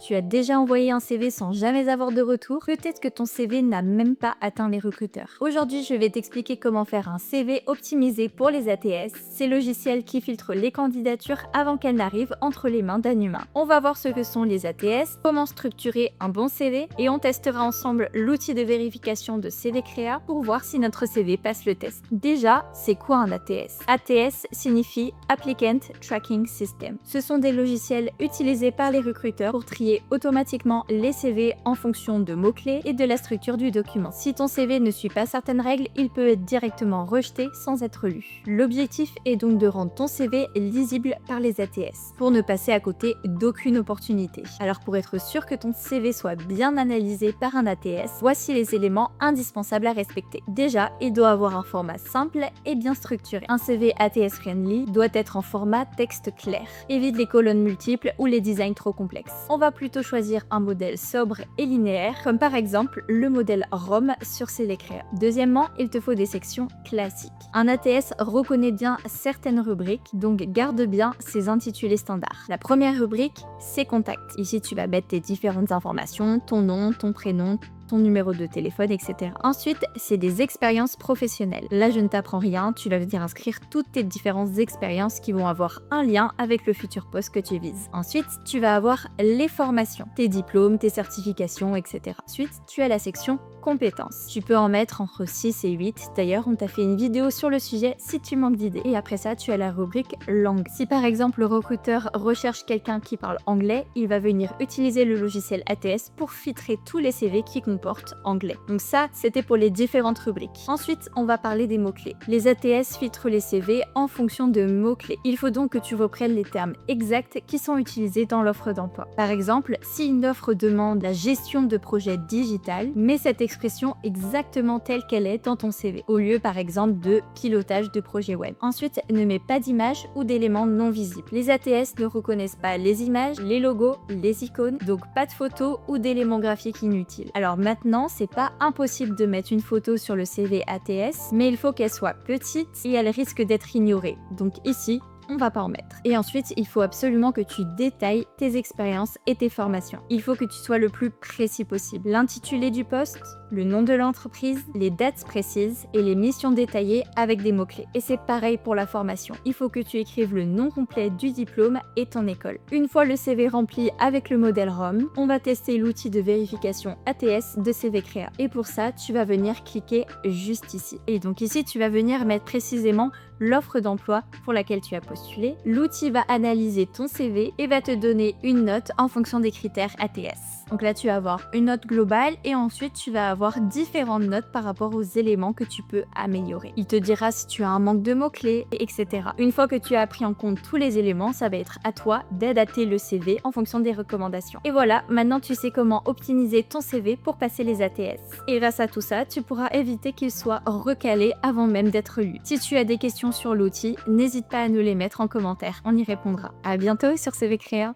Tu as déjà envoyé un CV sans jamais avoir de retour? Peut-être que ton CV n'a même pas atteint les recruteurs. Aujourd'hui, je vais t'expliquer comment faire un CV optimisé pour les ATS, ces logiciels qui filtrent les candidatures avant qu'elles n'arrivent entre les mains d'un humain. On va voir ce que sont les ATS, comment structurer un bon CV et on testera ensemble l'outil de vérification de CV Créa pour voir si notre CV passe le test. Déjà, c'est quoi un ATS? ATS signifie Applicant Tracking System. Ce sont des logiciels utilisés par les recruteurs pour trier automatiquement les CV en fonction de mots-clés et de la structure du document. Si ton CV ne suit pas certaines règles, il peut être directement rejeté sans être lu. L'objectif est donc de rendre ton CV lisible par les ATS pour ne passer à côté d'aucune opportunité. Alors pour être sûr que ton CV soit bien analysé par un ATS, voici les éléments indispensables à respecter. Déjà, il doit avoir un format simple et bien structuré. Un CV ATS friendly doit être en format texte clair. Évite les colonnes multiples ou les designs trop complexes. On va plutôt choisir un modèle sobre et linéaire, comme par exemple le modèle ROM sur CV Créa. Deuxièmement, il te faut des sections classiques. Un ATS reconnaît bien certaines rubriques, donc garde bien ses intitulés standards. La première rubrique, c'est contacts. Ici, tu vas mettre tes différentes informations, ton nom, ton prénom, ton numéro de téléphone, etc. Ensuite, c'est des expériences professionnelles. Là, je ne t'apprends rien, tu vas venir inscrire toutes tes différentes expériences qui vont avoir un lien avec le futur poste que tu vises. Ensuite, tu vas avoir les formations, tes diplômes, tes certifications, etc. Ensuite, tu as la section compétences. Tu peux en mettre entre 6 et 8. D'ailleurs, on t'a fait une vidéo sur le sujet si tu manques d'idées. Et après ça, tu as la rubrique langue. Si par exemple, le recruteur recherche quelqu'un qui parle anglais, il va venir utiliser le logiciel ATS pour filtrer tous les CV qui comportent anglais. Donc ça, c'était pour les différentes rubriques. Ensuite, on va parler des mots-clés. Les ATS filtrent les CV en fonction de mots-clés. Il faut donc que tu reprennes les termes exacts qui sont utilisés dans l'offre d'emploi. Par exemple, si une offre demande la gestion de projet digital, mets cette expression exactement telle qu'elle est dans ton CV, au lieu par exemple de pilotage de projet web. Ensuite, ne mets pas d'image ou d'éléments non visibles. Les ATS ne reconnaissent pas les images, les logos, les icônes, donc pas de photos ou d'éléments graphiques inutiles. Alors maintenant, c'est pas impossible de mettre une photo sur le CV ATS, mais il faut qu'elle soit petite et elle risque d'être ignorée. Donc ici, on va pas en mettre. Et ensuite, il faut absolument que tu détailles tes expériences et tes formations. Il faut que tu sois le plus précis possible. L'intitulé du poste, le nom de l'entreprise, les dates précises et les missions détaillées avec des mots-clés. Et c'est pareil pour la formation. Il faut que tu écrives le nom complet du diplôme et ton école. Une fois le CV rempli avec le modèle ROM, on va tester l'outil de vérification ATS de CV Créa. Et pour ça, tu vas venir cliquer juste ici. Et donc ici, tu vas venir mettre précisément l'offre d'emploi pour laquelle tu as postulé. L'outil va analyser ton CV et va te donner une note en fonction des critères ATS. Donc là, tu vas avoir une note globale et ensuite, tu vas avoir différentes notes par rapport aux éléments que tu peux améliorer. Il te dira si tu as un manque de mots-clés, etc. Une fois que tu as pris en compte tous les éléments, ça va être à toi d'adapter le CV en fonction des recommandations. Et voilà, maintenant tu sais comment optimiser ton CV pour passer les ATS. Et grâce à tout ça, tu pourras éviter qu'il soit recalé avant même d'être lu. Si tu as des questions sur l'outil, n'hésite pas à nous les mettre en commentaire, on y répondra. À bientôt sur CV Créa.